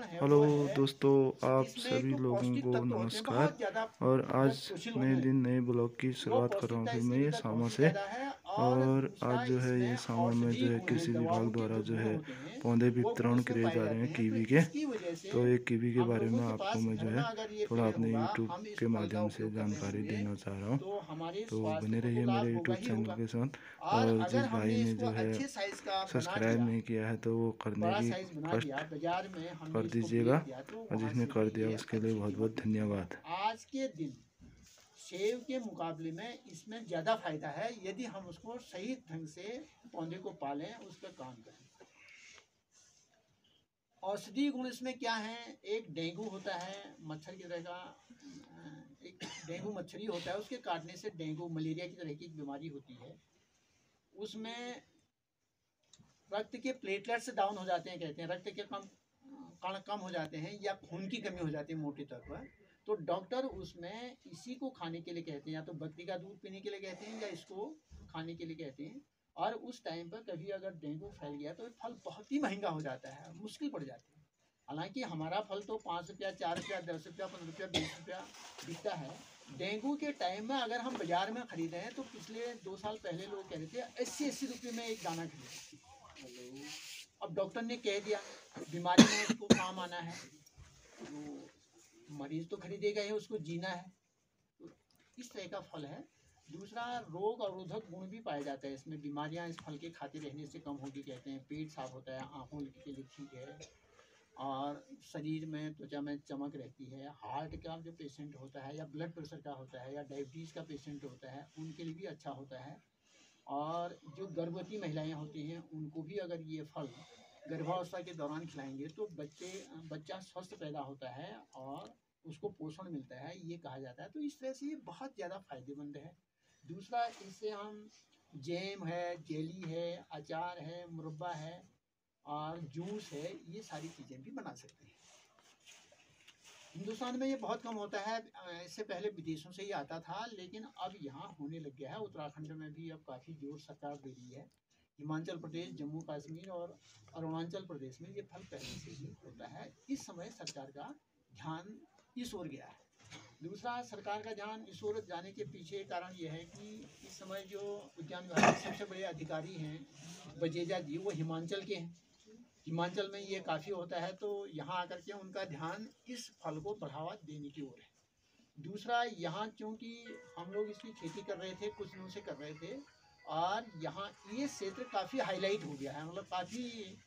है हेलो वो है दोस्तों, आप इसमें एक सभी तो लोगों पौष्टिक को तत्व होते हैं, नमस्कार। बहुत ज़्यादा और आज ब्लड पोषण नए होते हैं। दिन नए ब्लॉग की वो शुरुआत कर रहा हूँ पौष्टिकता फिर मैं इसलिए ये भी सामा बहुत ही से। ज़्यादा है और और आज दूसरा जो है ये इसमें सामा में जो औषधीय है गुण है, कृषि दवाओं विभाग के द्वारा जो जो गुण है होते हैं पौधे वो गुण वितरण इसमें किए पाए जा रहे जाते हैं हैं। तो कीवी के। इसकी वजह से तो एक कीवी के हम बारे लोगों में के आपको पास मैं जो घर में है अगर ये थोड़ा पेड़ अपने होगा, यूट्यूब हम इस के फल का माध्यम से उपयोग कर रहे जानकारी होंगे देना चाह रहा हूँ। तो हमारे तो स्वास्थ्य बने को तो रहिए मेरे लाभ होगा यूट्यूब ही चैनल होगा। के साथ। और और अगर जिस हमने भाई ने इसको जो है अच्छे साइज का बना सब्सक्राइब दिया, नहीं किया है तो वो करने बड़ा की साइज बना दिया, कष्ट बाजार में हमने कर इसको बेच दीजिएगा। दिया, तो और वहाँ जिसने से कर भी दिया ये उसके लिए अच्छी बहुत कीमत बहुत मिलती है। धन्यवाद। आज के दिन सेब के मुकाबले में इसमें ज़्यादा फायदा है यदि हम उसको सही ढंग से पौधे को पालें, उस पर काम करें। औषधीय गुण इसमें क्या है? एक डेंगू होता है, मच्छर की तरह का एक डेंगू मच्छरी होता है, उसके काटने से डेंगू मलेरिया की तरह की एक बीमारी होती है। उसमें रक्त के प्लेटलेट्स डाउन हो जाते हैं, कहते हैं रक्त के कण कम हो जाते हैं या खून की कमी हो जाती है मोटे तौर पर। तो डॉक्टर उसमें इसी को खाने के लिए कहते हैं, या तो बकरी का दूध पीने के लिए कहते हैं या इसको खाने के लिए कहते हैं। और उस टाइम पर कभी अगर डेंगू फैल गया तो फल बहुत ही महंगा हो जाता है, मुश्किल पड़ जाती है। हालांकि हमारा फल तो 5 रुपया, 4 रुपया, 10 रुपया, 15 रुपया, 20 रुपया बिकता है। डेंगू के टाइम में अगर हम बाजार में खरीदे हैं तो पिछले 2 साल पहले लोग कह रहे थे 80-80 रुपये में एक दाना खरीदे। अब डॉक्टर ने कह दिया बीमारी में उसको काम आना है, तो मरीज तो खरीदेगा ही, उसको जीना है। तो इस तरह का फल है। दूसरा, रोग अवरोधक गुण भी पाया जाता है इसमें। बीमारियां इस फल के खाते रहने से कम होगी, कहते हैं। पेट साफ होता है, आंखों के लिए ठीक है, और शरीर में, त्वचा में चमक रहती है। हार्ट का जो पेशेंट होता है या ब्लड प्रेशर का होता है या डायबिटीज़ का पेशेंट होता है, उनके लिए भी अच्छा होता है। और जो गर्भवती महिलाएं होती हैं उनको भी अगर ये फल गर्भावस्था के दौरान खिलाएंगे तो बच्चा स्वस्थ पैदा होता है और उसको पोषण मिलता है, ये कहा जाता है। तो इस तरह से ये बहुत ज़्यादा फायदेमंद है। दूसरा, इससे हम जैम है, जेली है, अचार है, मुरब्बा है और जूस है, ये सारी चीज़ें भी बना सकते हैं। हिंदुस्तान में ये बहुत कम होता है। इससे पहले विदेशों से ही आता था, लेकिन अब यहाँ होने लग गया है। उत्तराखंड में भी अब काफ़ी जोर सरकार दे रही है। हिमाचल प्रदेश, जम्मू कश्मीर और अरुणाचल प्रदेश में ये फल पहले से ही होता है। इस समय सरकार का ध्यान इस ओर गया है। दूसरा, सरकार का ध्यान इस ओर जाने के पीछे कारण यह है कि इस समय जो उद्यान विभाग के सबसे बड़े अधिकारी हैं बजेजा जी, वो हिमाचल के हैं। हिमाचल में ये काफ़ी होता है, तो यहाँ आकर के उनका ध्यान इस फल को बढ़ावा देने की ओर है। दूसरा, यहाँ चूँकि हम लोग इसकी खेती कर रहे थे, कुछ दिनों से कर रहे थे, और यहाँ ये क्षेत्र काफ़ी हाईलाइट हो गया है। मतलब काफ़ी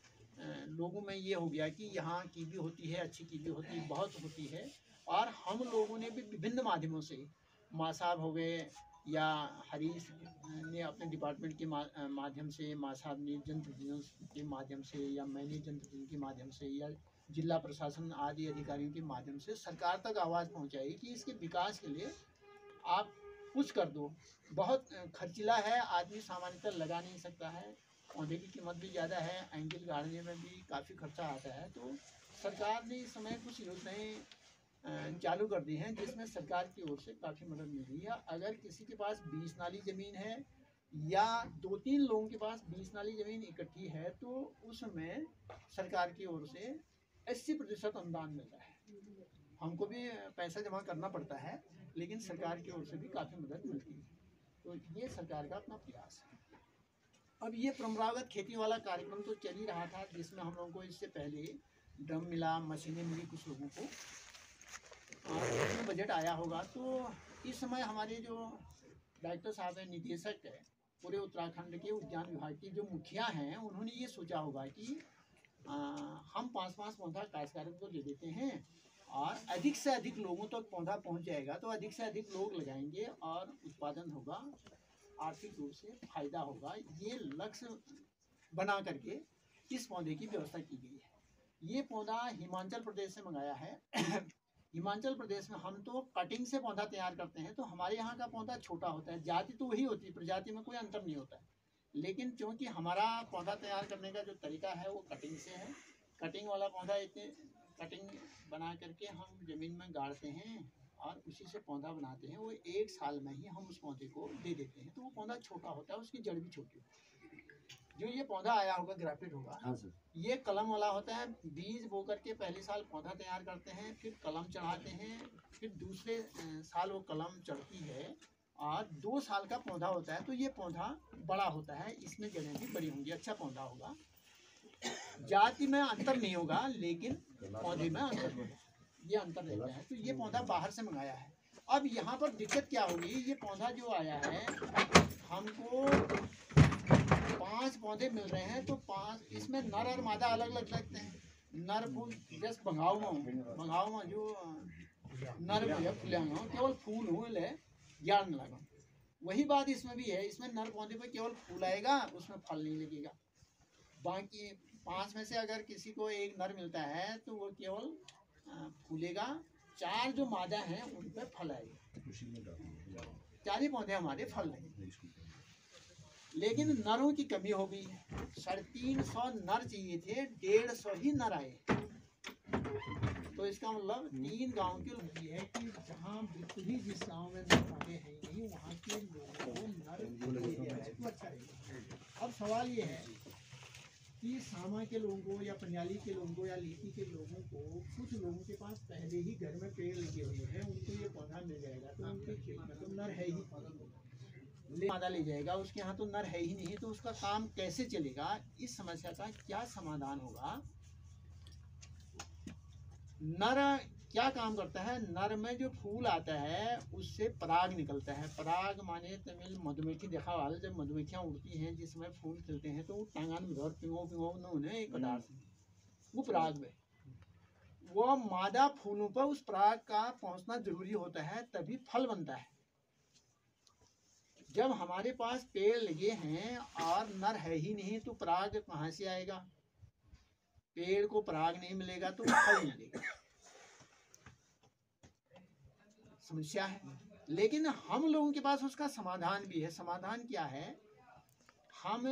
लोगों में ये हो गया कि यहाँ कीवी होती है, अच्छी कीवी होती है, बहुत होती है। और हम लोगों ने भी विभिन्न माध्यमों से, माँ साहब हो गए या हरीश ने अपने डिपार्टमेंट के माध्यम से, माँ साहब ने जनप्रतिनिधियों के माध्यम से, या मैंने जनप्रतिनिधियों के माध्यम से, या जिला प्रशासन आदि अधिकारियों के माध्यम से सरकार तक आवाज़ पहुंचाई कि इसके विकास के लिए आप कुछ कर दो। बहुत खर्चीला है, आदमी सामान्यतः लगा नहीं सकता है, पौधे की कीमत भी ज़्यादा है, एंगल गाड़ने में भी काफ़ी खर्चा आता है। तो सरकार ने इस समय कुछ योजनाएं चालू कर दी हैं जिसमें सरकार की ओर से काफ़ी मदद मिल रही है। अगर किसी के पास 20 नाली ज़मीन है या 2-3 लोगों के पास 20 नाली ज़मीन इकट्ठी है तो उसमें सरकार की ओर से 80% अनुदान मिल रहा है। हमको भी पैसा जमा करना पड़ता है, लेकिन सरकार की ओर से भी काफ़ी मदद मिलती है। तो ये सरकार का अपना प्रयास है। अब ये परंपरागत खेती वाला कार्यक्रम तो चल ही रहा था, जिसमें हम लोगों को इससे पहले ड्रम मिला, मशीनें मिली कुछ लोगों को, और उसमें बजट आया होगा। तो इस समय हमारे जो डायरेक्टर साहब हैं, निदेशक है पूरे उत्तराखंड के उद्यान विभाग के, जो मुखिया हैं, उन्होंने ये सोचा होगा कि हम 5-5 पौधा काश्तकारों को दे देते हैं और अधिक से अधिक लोगों तक पौधा पहुंच जाएगा, तो अधिक से अधिक लोग लगाएंगे और उत्पादन होगा, आर्थिक रूप से फायदा होगा। ये लक्ष्य बना करके इस पौधे की व्यवस्था की गई है। ये पौधा हिमाचल प्रदेश से मंगाया है। हिमाचल प्रदेश में हम तो कटिंग से पौधा तैयार करते हैं, तो हमारे यहाँ का पौधा छोटा होता है। जाति तो वही होती है, प्रजाति में कोई अंतर नहीं होता है, लेकिन क्योंकि हमारा पौधा तैयार करने का जो तरीका है वो कटिंग से है। कटिंग वाला पौधा इतने कटिंग बना करके हम ज़मीन में गाड़ते हैं और उसी से पौधा बनाते हैं। वो 1 साल में ही हम उस पौधे को दे देते हैं, तो वो पौधा छोटा होता है, उसकी जड़ भी छोटी होती है। जो ये पौधा आया होगा ग्राफ्टेड होगा, हाँ सर। ये कलम वाला होता है। बीज बो करके पहले साल पौधा तैयार करते हैं, फिर कलम चढ़ाते हैं, फिर दूसरे साल वो कलम चढ़ती है और 2 साल का पौधा होता है। तो ये पौधा बड़ा होता है, इसमें जड़ें भी बड़ी होंगी, अच्छा पौधा होगा। जाति में अंतर नहीं होगा लेकिन पौधे में अंतर होगा, ये अंतर रहता है। तो ये पौधा बाहर से मंगाया है। अब यहाँ पर दिक्कत क्या होगी, ये पौधा जो आया है हमको 5 पौधे मिल रहे हैं, तो 5 इसमें नर और मादा अलग अलग लगते हैं। नर फूल जैसे बंगाव में जो नर फूल केवल फूल हो ले ज्ञान न लगा, वही बात इसमें भी है। इसमें नर पौधे पर केवल फूल आएगा, उसमें फल नहीं लगेगा। बाकी 5 में से अगर किसी को एक नर मिलता है तो वो केवल फूलेगा, 4 जो मादा हैं उन पर फल आएगा। 4 ही पौधे हमारे फल नहीं, लेकिन नरों की कमी हो गई है। 350 नर चाहिए थे, 150 ही नर आए। तो इसका मतलब 3 गांव की लगी है कि जहाँ बिल्कुल ही जिस गांव में नर पौधे हैं नहीं, वहाँ के लोगों को नर तो अच्छा रहेगा। अब सवाल ये है कि सामा के लोगों को या पंजाली के लोगों को या लीची के लोगों को, कुछ लोगों के पास पहले ही घर में पेड़ लगे हुए हैं, उनको ये पौधा मिल जाएगा तो उनके खेत में तो नर है ही, मादा ले जाएगा, उसके यहाँ तो नर है ही नहीं, तो उसका काम कैसे चलेगा? इस समस्या का क्या समाधान होगा? नर क्या काम करता है? नर में जो फूल आता है उससे पराग निकलता है। पराग माने तमिल मधुमक्खी देखा वाले, जब मधुमक्खियाँ उड़ती हैं जिस समय फूल खिलते हैं तो वो टांगान में पिंगो उन्हें एक पदार्थ वो पराग में, वो मादा फूलों पर उस पराग का पहुंचना जरूरी होता है, तभी फल बनता है। जब हमारे पास पेड़ लगे हैं और नर है ही नहीं तो पराग कहाँ से आएगा? पेड़ को पराग नहीं मिलेगा तो फल नहीं मिलेगा, समस्या है। लेकिन हम लोगों के पास उसका समाधान भी है। समाधान क्या है? हम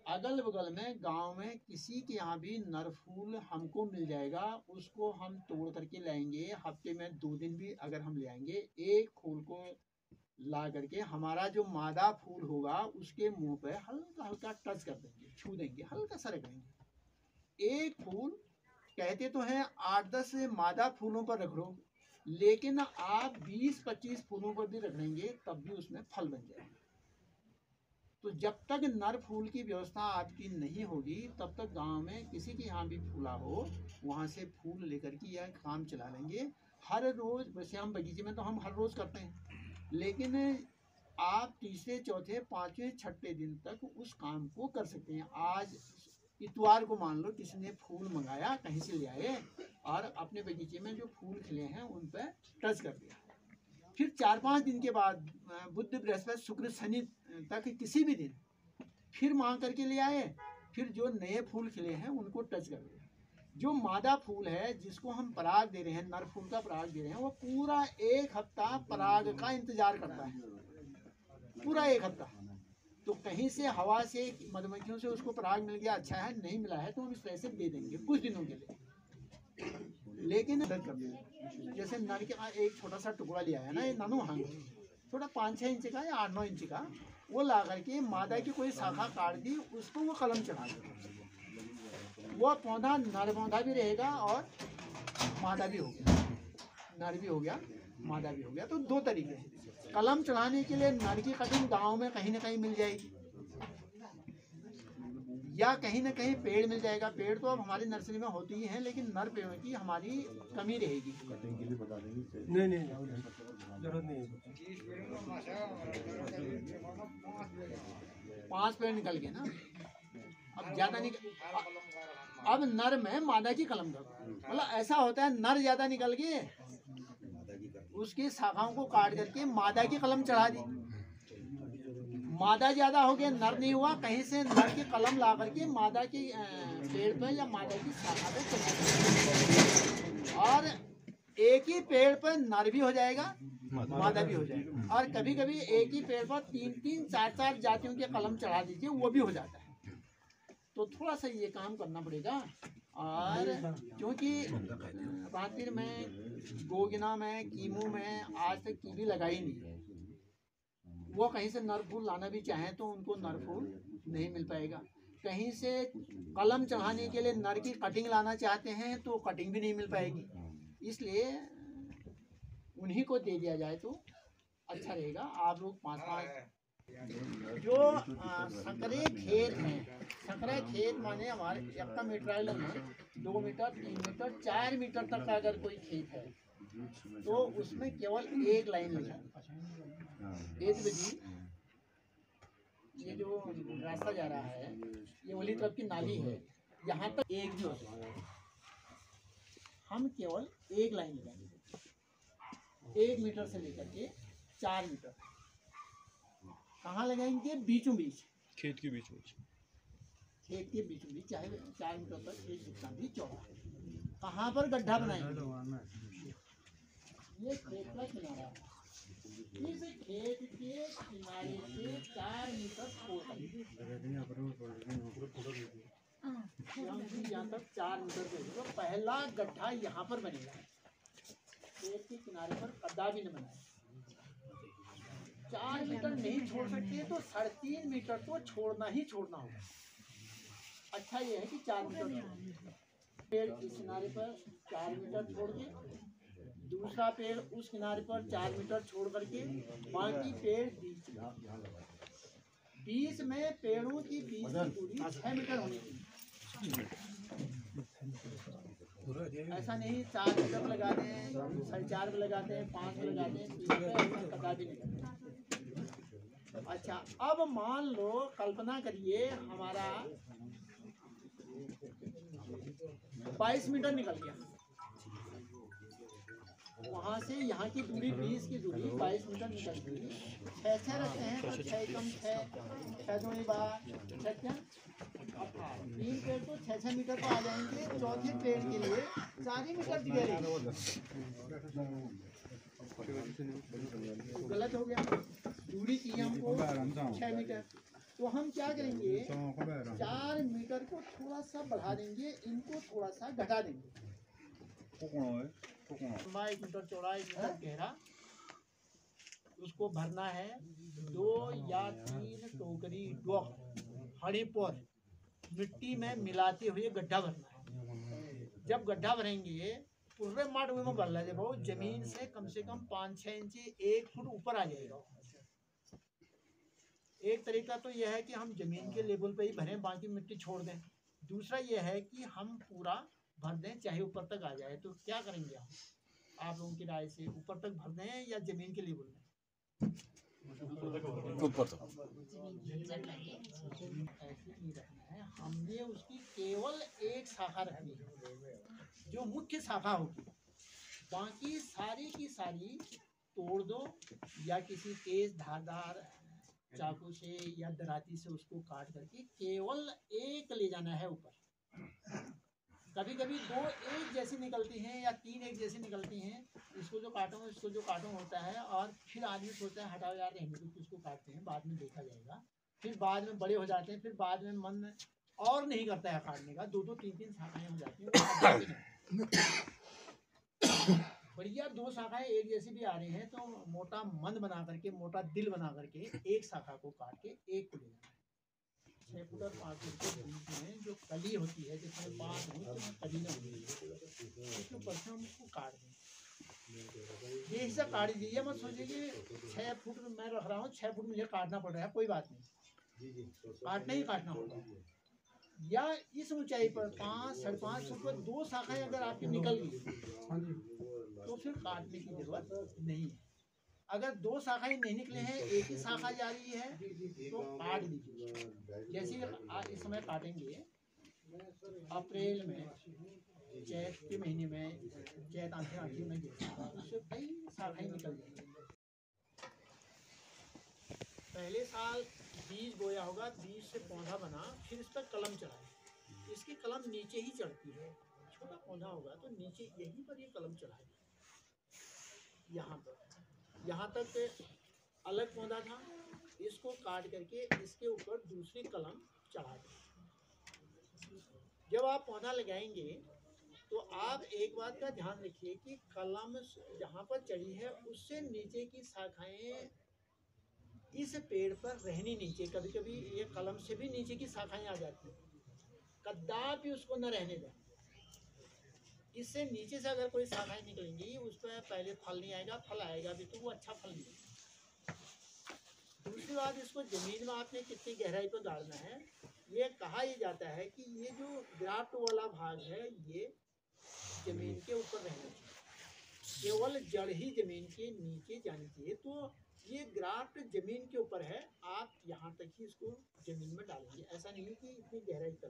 अगल बगल में गांव में किसी के यहाँ भी नर फूल हमको मिल जाएगा, उसको हम तोड़ करके लाएंगे। हफ्ते में 2 दिन भी अगर हम ले आएंगे, एक फूल को ला करके हमारा जो मादा फूल होगा उसके मुंह पे हल्का हल्का टच कर देंगे, छू देंगे, हल्का सा रगड़ेंगे। एक फूल कहते तो हैं 8-10 मादा फूलों पर रगड़ो, लेकिन आप 20-25 फूलों पर भी रगड़ेंगे तब भी उसमें फल बन जाएगा। तो जब तक नर फूल की व्यवस्था आपकी नहीं होगी तब तक गांव में किसी के यहाँ भी फूला हो वहाँ से फूल लेकर के यह काम चला लेंगे। हर रोज, वैसे हम बगीचे में तो हम हर रोज करते हैं, लेकिन आप तीसरे, चौथे, 5वें, 6ठे दिन तक उस काम को कर सकते हैं। आज इतवार को मान लो किसी ने फूल मंगाया, कहीं से ले आए और अपने बगीचे में जो फूल खिले हैं उन पर टच कर दिया। फिर 4-5 दिन के बाद बुध, बृहस्पति, शुक्र, शनि तक किसी भी दिन फिर मांग करके ले आए, फिर जो नए फूल खिले हैं उनको टच कर दिया। जो मादा फूल है जिसको हम पराग दे रहे हैं, नर फूल का पराग दे रहे हैं, वो पूरा 1 हफ्ता पराग का इंतजार करता है, पूरा 1 हफ्ता। तो कहीं से हवा से, मधुमक्खियों से उसको पराग मिल गया, अच्छा है, नहीं मिला है तो हम इस पैसे दे देंगे कुछ दिनों के लिए। लेकिन जैसे नर के एक छोटा सा टुकड़ा लिया है ना, ये नानो हांग थोड़ा 5-6 इंच का या 8-9 इंच का, वो ला करके मादा की कोई शाखा काट दी, उसको वो कलम चढ़ा दे, वो पौधा नर पौधा भी रहेगा और मादा भी हो गया, नर भी हो गया, मादा भी हो गया। तो 2 तरीके हैं। कलम चढ़ाने के लिए नर की कटिंग गांव में कहीं ना कहीं मिल जाएगी, या कहीं ना कहीं पेड़ मिल जाएगा। पेड़ तो अब हमारी नर्सरी में होती ही हैं, लेकिन नर पेड़ों की हमारी कमी रहेगी। कटिंग के लिए बता देंगे? नहीं जरूरत नहीं। 5 पेड़ निकल गए ना, अब ज्यादा अब नर में मादा की कलम कर, मतलब ऐसा होता है नर ज्यादा निकल गए, उसकी शाखाओं को काट करके मादा की कलम चढ़ा दी। मादा ज्यादा हो गया, नर नहीं हुआ, कहीं से नर की कलम ला करके मादा की पेड़ पे या मादा की शाखा पे चढ़ा दी, और एक ही पेड़ पर नर भी हो जाएगा, मादा भी हो जाएगा। और कभी कभी एक ही पेड़ पर 3-3, 4-4 जातियों के कलम चढ़ा दीजिए, वो भी हो जाता है। तो थोड़ा सा ये काम करना पड़ेगा। और क्योंकि रांतिर में, गोगिना में, कीमू में आज तक कीवी लगाई नहीं, वो कहीं से नर फूल लाना भी चाहें तो उनको नर फूल नहीं मिल पाएगा। कहीं से कलम चढ़ाने के लिए नर की कटिंग लाना चाहते हैं तो कटिंग भी नहीं मिल पाएगी, इसलिए उन्हीं को दे दिया जाए तो अच्छा रहेगा। आप लोग 5-5 जो संकरे खेत हैं, संकरे खेत माने हमारे एक मीटर में 2 मीटर 3 मीटर 4 मीटर तक का अगर कोई खेत है तो उसमें केवल एक लाइन लगी। एक विधि ये जो रास्ता जा रहा है ये वाली तरफ की नाली है, यहाँ तक एक भी हो सकता है। हम केवल एक लाइन लगाएंगे 1 मीटर से लेकर के 4 मीटर। कहाँ लगाएंगे? बीचों बीच, खेत के बीच में। खेत के बीचों बीच, चाहे 4 मीटर तक खेत जितना भी चौड़ा। कहाँ पर गड्ढा बनाएंगे? ये खेत का किनारा है, इस खेत के किनारे से 4 मीटर छोड़ यहाँ तक 4 मीटर तो पहला गड्ढा यहाँ पर बनेगा। खेत के किनारे पर गड्ढा भी न बनाए। 4 मीटर नहीं छोड़ सकते तो 3.5 मीटर तो छोड़ना ही छोड़ना होगा। अच्छा ये है कि 4 मीटर पेड़ इस किनारे पर 4 मीटर छोड़ के, दूसरा पेड़ उस किनारे पर 4 मीटर छोड़ करके, बाकी पेड़ बीच में पेड़ों की बीच की दूरी 6 मीटर होनी चाहिए। ऐसा नहीं 4 मीटर पे लगाते हैं, 4.5 पे लगाते हैं, 5 पे लगाते हैं, 3 पे ऐसा कदा भी नहीं करते। अच्छा अब मान लो, कल्पना करिए हमारा 22 मीटर निकल गया, वहाँ से यहाँ की दूरी 20 की दूरी 22 मीटर निकल गई। 6 रखते हैं तो 6 कम 6 दूनी 12 6 3 पेड़ तो 6 मीटर पर आ जाएंगे। चौथे पेड़ के लिए 4 ही मीटर दिए तो गलत हो गया, दूरी की हमको 6 मीटर। तो हम क्या करेंगे? 4 मीटर को थोड़ा सा बढ़ा देंगे, इनको थोड़ा सा घटा देंगे। 1 मीटर चौड़ा 1 मीटर गहरा, उसको भरना है 2 या 3 टोकरी हड़ीपोर मिट्टी में मिलाते हुए गड्ढा भरना है। जब गड्ढा भरेंगे पूरे माट में भर ले वो जमीन से कम 5-6 इंच 1 फुट ऊपर आ जाएगा। एक तरीका तो यह है कि हम जमीन के लेवल पे ही भरें, बाकी मिट्टी छोड़ दें। दूसरा यह है कि हम पूरा भर दें चाहे ऊपर तक आ जाए। तो क्या करेंगे हम? आप लोगों की राय से ऊपर तक भर दें या जमीन के लेवल में? ऊपर तक। ऐसे नहीं रखना है, हमने उसकी केवल एक शाखा रखनी है जो मुख्य शाखा होगी, बाकी सारी की सारी तोड़ दो या किसी तेज धारदार चाकू से या दराती से उसको काट करके केवल एक ले जाना है ऊपर। कभी कभी 2 एक जैसी निकलती हैं या 3 एक जैसी निकलती हैं, इसको जो काटूं होता है, और फिर आदमी सोचता है हटाओ यार रहने दो, इसको काटते हैं बाद में देखा जाएगा। फिर बाद में बड़े हो जाते हैं, फिर बाद में मन और नहीं करता है काटने का, 2-2 3-3 शाखाएं हो जाती हैं। बढ़िया 2 शाखाएं एक जैसी भी आ रही हैं तो मोटा मन बना करके, मोटा दिल बना करके एक शाखा को काट के एक को ले जाना है। 6 फुट और 5 फुट के बीच में जो कली होती है, जिसमें 5 हो तो कली ना होती है, उसके ऊपर से हम उसको काट दें। ये हिस्सा काट दीजिए, मत सोचिए कि 6 फुट मैं रख रहा हूँ 6 फुट मुझे काटना पड़ रहा है, कोई बात नहीं, काटना ही काटना होगा। या इस ऊंचाई पर 5-5.5 फुट पर 2 शाखाएं अगर आपकी निकल गई तो फिर काटने की जरूरत नहीं है। अगर 2 शाखाएं नहीं निकले हैं, एक ही शाखा जा रही है तो काट दीजिए। जैसे इस समय काटेंगे अप्रैल में, चैत के महीने में, चैत आखिर में उससे कई शाखाएं निकल जाएंगी। पहले साल बीज बोया होगा, बीज से पौधा बना, फिर इस पर कलम चढ़ाए। इसकी कलम नीचे ही चढ़ती है, छोटा पौधा होगा तो नीचे यहीं पर ये कलम चढ़ाएगी। यहाँ तक अलग पौधा था, इसको काट करके इसके ऊपर दूसरी कलम चढ़ा दी। जब आप पौधा लगाएंगे तो आप एक बात का ध्यान रखिए कि कलम जहाँ पर चढ़ी है उससे नीचे की शाखाएं इस पेड़ पर रहनी नीचे, कभी कभी ये कलम से भी नीचे की शाखाएं आ जाती हैं, कदापि उसको न रहने दें। इससे नीचे से अगर कोई शाखाएं निकलेंगी उस पर पहले फल नहीं आएगा, फल आएगा भी तो वो अच्छा फल नहीं है। दूसरी बात, इसको जमीन में आपने कितनी गहराई पर गाड़ना है। ये कहा ही जाता है कि ये जो ग्राफ्ट वाला भाग है ये जमीन के ऊपर रहना चाहिए, केवल जड़ ही जमीन के नीचे जानी चाहिए। तो ये ग्राफ्ट जमीन के ऊपर है, आप यहाँ तक ही इसको जमीन में डालेंगे, ऐसा नहीं कि इतनी गहराई तक।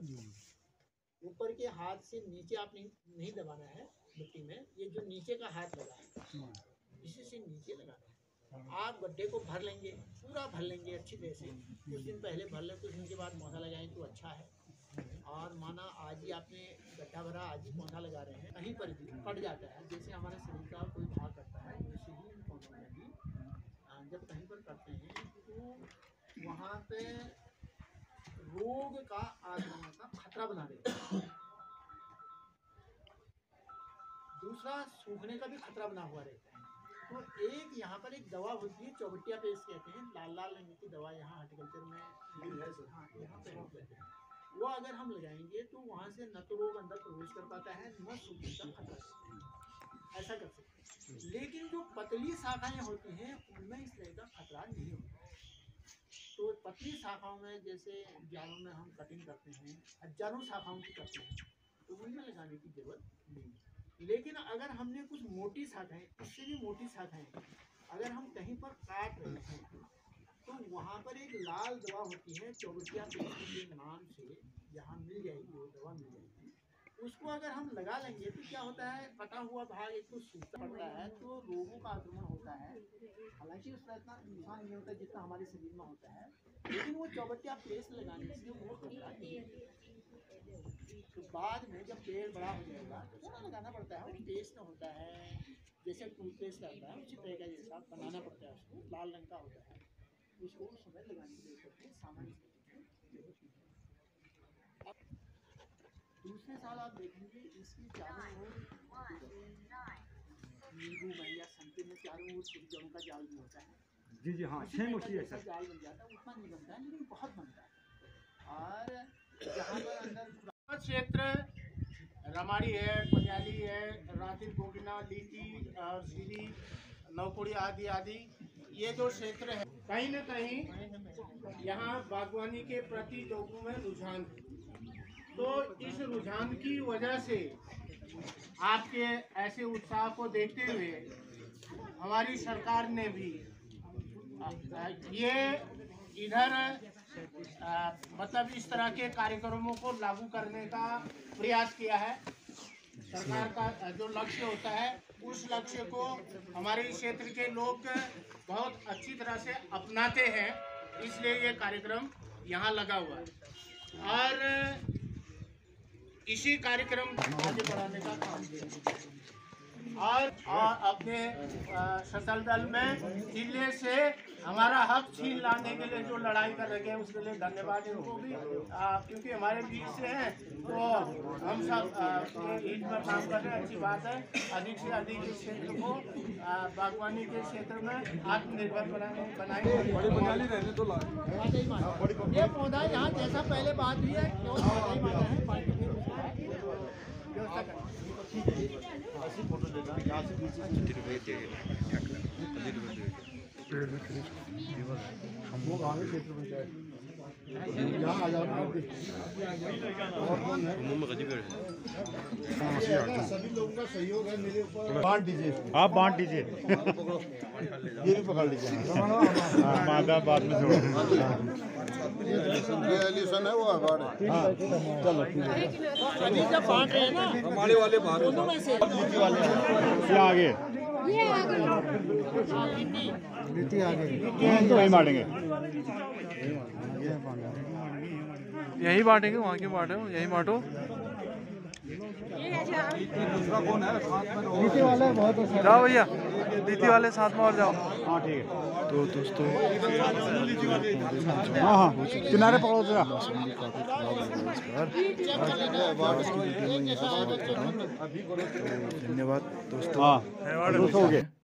ऊपर के हाथ से नीचे आप नहीं दबाना है मिट्टी में, ये जो नीचे का हाथ लगा है इसी से नीचे लगाना है। आप गड्ढे को भर लेंगे, पूरा भर लेंगे अच्छी तरह से। कुछ दिन पहले भर लें, कुछ दिन के बाद पौधा लगाएं तो अच्छा है। और माना आज ही आपने गड्ढा भरा, आज ही पौधा लगा रहे हैं, कहीं पर भी कट जाता है, जैसे हमारे शरीर का कोई भाग करता है वैसे ही इन पौधों में भी जब कहीं पर करते हैं तो वहाँ पे रोग का आगमन का खतरा बना देता है। दूसरा, सूखने का भी खतरा बना हुआ रहता है। तो एक यहाँ पर एक दवा होती है, चौबटिया पेस्ट कहते हैं, लाल लाल रंग की दवा यहाँ हॉर्टिकल्चर में हाँ यहाँ पे वो अगर हम लगाएंगे तो वहाँ से न तो रोग अंदर प्रवेश कर पाता है, न सूखने का खतरा। ऐसा कर सकते हैं। लेकिन जो पतली शाखाएं होती हैं उनमें इस तरह का खतरा नहीं होता। तो पतली शाखाओं में, जैसे जालों में हम कटिंग करते हैं, हजारों शाखाओं की करते हैं, तो उनमें लगाने की जरूरत नहीं है। लेकिन अगर हमने कुछ मोटी शाखाएं, इससे भी मोटी शाखाएं अगर हम कहीं पर काट रहे हैं तो वहाँ पर एक लाल दवा होती है, चौबटिया पेस्ट के नाम से यहाँ मिल जाएगी, वो दवा मिल जाएगी। उसको अगर हम लगा लेंगे तो क्या होता है, कटा हुआ भाग एक तो सूखता पड़ता है तो रोगों का आक्रमण होता है। हालांकि उसका इतना नुकसान नहीं होता जितना हमारे शरीर में होता है, लेकिन वो चौबटिया पेस्ट लगाने से वो खतरा नहीं है। तो बाद में जब पेड़ बड़ा हो जाएगा तो उसका लगाना पड़ता है, वो पेस्ट होता है जैसे टूथपेस्ट रहता है उसी तरह का जैसा बनाना पड़ता है, उसको लाल रंग का होता है, उसको उस समय लगाने के लिए सामान्य दूसरे साल आप देखेंगे इसकी चारों ओर नींबू में या संतरे में चारों ओर छोटी जड़ों का जाल भी होता है। जी जी हाँ, सेम उसी है सर। जाल बन जाता है, उतना नहीं बनता है लेकिन बहुत बनता है। और जहाँ पर अंदर क्षेत्र रमाड़ी है, पंजाली है, रातिल गोगिना, लीची और सीरी, नौकुड़ी आदि आदि ये जो क्षेत्र है, कहीं न कहीं यहाँ बागवानी के प्रति लोगों में रुझान, तो इस रुझान की वजह से आपके ऐसे उत्साह को देखते हुए हमारी सरकार ने भी ये इधर मतलब इस तरह के कार्यक्रमों को लागू करने का प्रयास किया है। सरकार का जो लक्ष्य होता है उस लक्ष्य को हमारे क्षेत्र के लोग बहुत अच्छी तरह से अपनाते हैं, इसलिए ये कार्यक्रम यहाँ लगा हुआ है और इसी कार्यक्रम को आगे बढ़ाने का काम किया। और अपने सशस्त्र दल में जिले से हमारा हक छीन लाने के लिए जो लड़ाई कर रहे हैं उसके लिए धन्यवाद इनको भी, क्योंकि हमारे बीच से हैं तो हम सब ईद में काम कर रहे हैं, अच्छी बात है। अधिक से अधिक इस क्षेत्र को बागवानी के क्षेत्र में आत्मनिर्भर बनाएंगे। ये पौधा यहाँ जैसा पहले बात हुई है व्यवस्था फोटो लेना यहाँ से हम लोग आगे क्षेत्र में जाए यहाँ आ जाओ सभी लोगों का सहयोग है मेरे ऊपर। बांट दीजिए, आप बांट दीजिए, ये भी पकड़ लीजिए बाद में छोड़ो। एलिसन है वो अवार्ड है। चलो अभी जब बांट रहे हैं ना हमारे वाले दोनों में से आगे नीति आगे तो वही बांटेंगे, यही बांटेंगे, वहाँ क्यों बांटे हो, यही बांटो। दूसरा कौन है साथ में? नीति वाले बहुत जाओ भैया, नीति वाले साथ में और जाओ। हाँ ठीक है। तो दोस्तों हाँ हाँ किनारे पकड़ो जरा। धन्यवाद दोस्तों। हाँ हो गए।